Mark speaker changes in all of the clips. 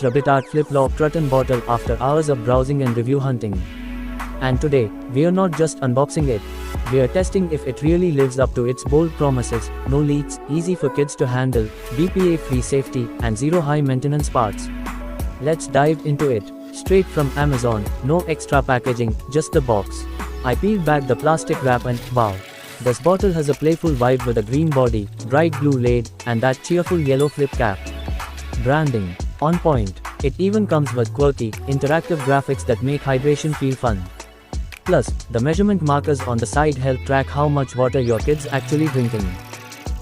Speaker 1: Rabitat flip-flop Tritan bottle after hours of browsing and review hunting. And today, we're not just unboxing it, we're testing if it really lives up to its bold promises: no leaks, easy for kids to handle, BPA-free safety, and zero high-maintenance parts. Let's dive into it. Straight from Amazon, no extra packaging, just the box. I peeled back the plastic wrap and wow! This bottle has a playful vibe with a green body, bright blue lid, and that cheerful yellow flip cap. Branding on point. It even comes with quirky, interactive graphics that make hydration feel fun. Plus, the measurement markers on the side help track how much water your kid's actually drinking.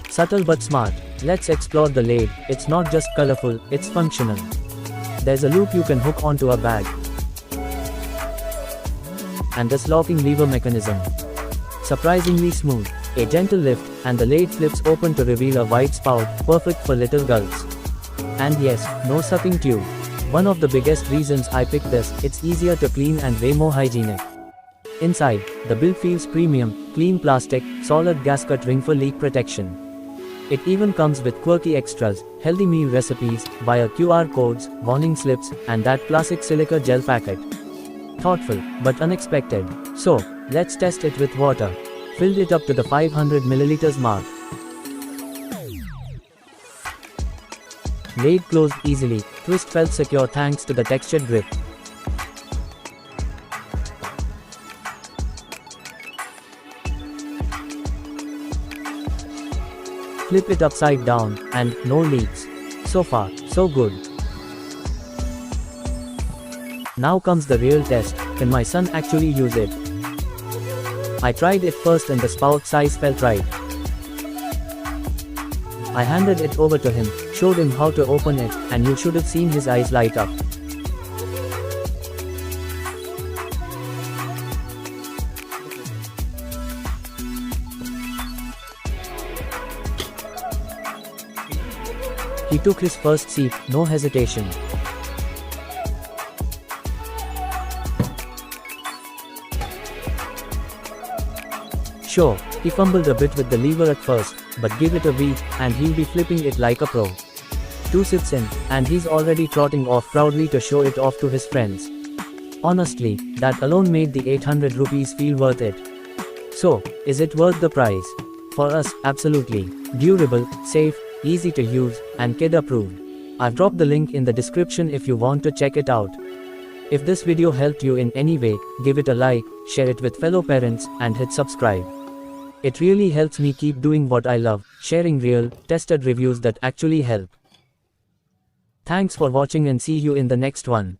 Speaker 1: Subtle but smart. Let's explore the lid. It's not just colorful, it's functional. There's a loop you can hook onto a bag. And this locking lever mechanism. Surprisingly smooth. A gentle lift, and the lid flips open to reveal a wide spout, perfect for little gulps. And yes, no sucking tube. One of the biggest reasons I picked this, it's easier to clean and way more hygienic. Inside, the build feels premium, clean plastic, solid gasket ring for leak protection. It even comes with quirky extras, healthy meal recipes, via QR codes, warning slips, and that classic silica gel packet. Thoughtful, but unexpected. So, let's test it with water. Filled it up to the 500 milliliters mark. Lid closed easily, twist felt secure thanks to the textured grip. Flip it upside down, and no leaks. So far, so good. Now comes the real test: can my son actually use it? I tried it first and the spout size felt right. I handed it over to him, showed him how to open it, and you should have seen his eyes light up. He took his first sip, no hesitation. Sure, he fumbled a bit with the lever at first, but give it a week, and he'll be flipping it like a pro. 2 sips in, and he's already trotting off proudly to show it off to his friends. Honestly, that alone made the 800 rupees feel worth it. So, is it worth the price? For us, absolutely. Durable, safe, easy to use, and kid approved. I've dropped the link in the description if you want to check it out. If this video helped you in any way, give it a like, share it with fellow parents, and hit subscribe. It really helps me keep doing what I love, sharing real, tested reviews that actually help. Thanks for watching and see you in the next one.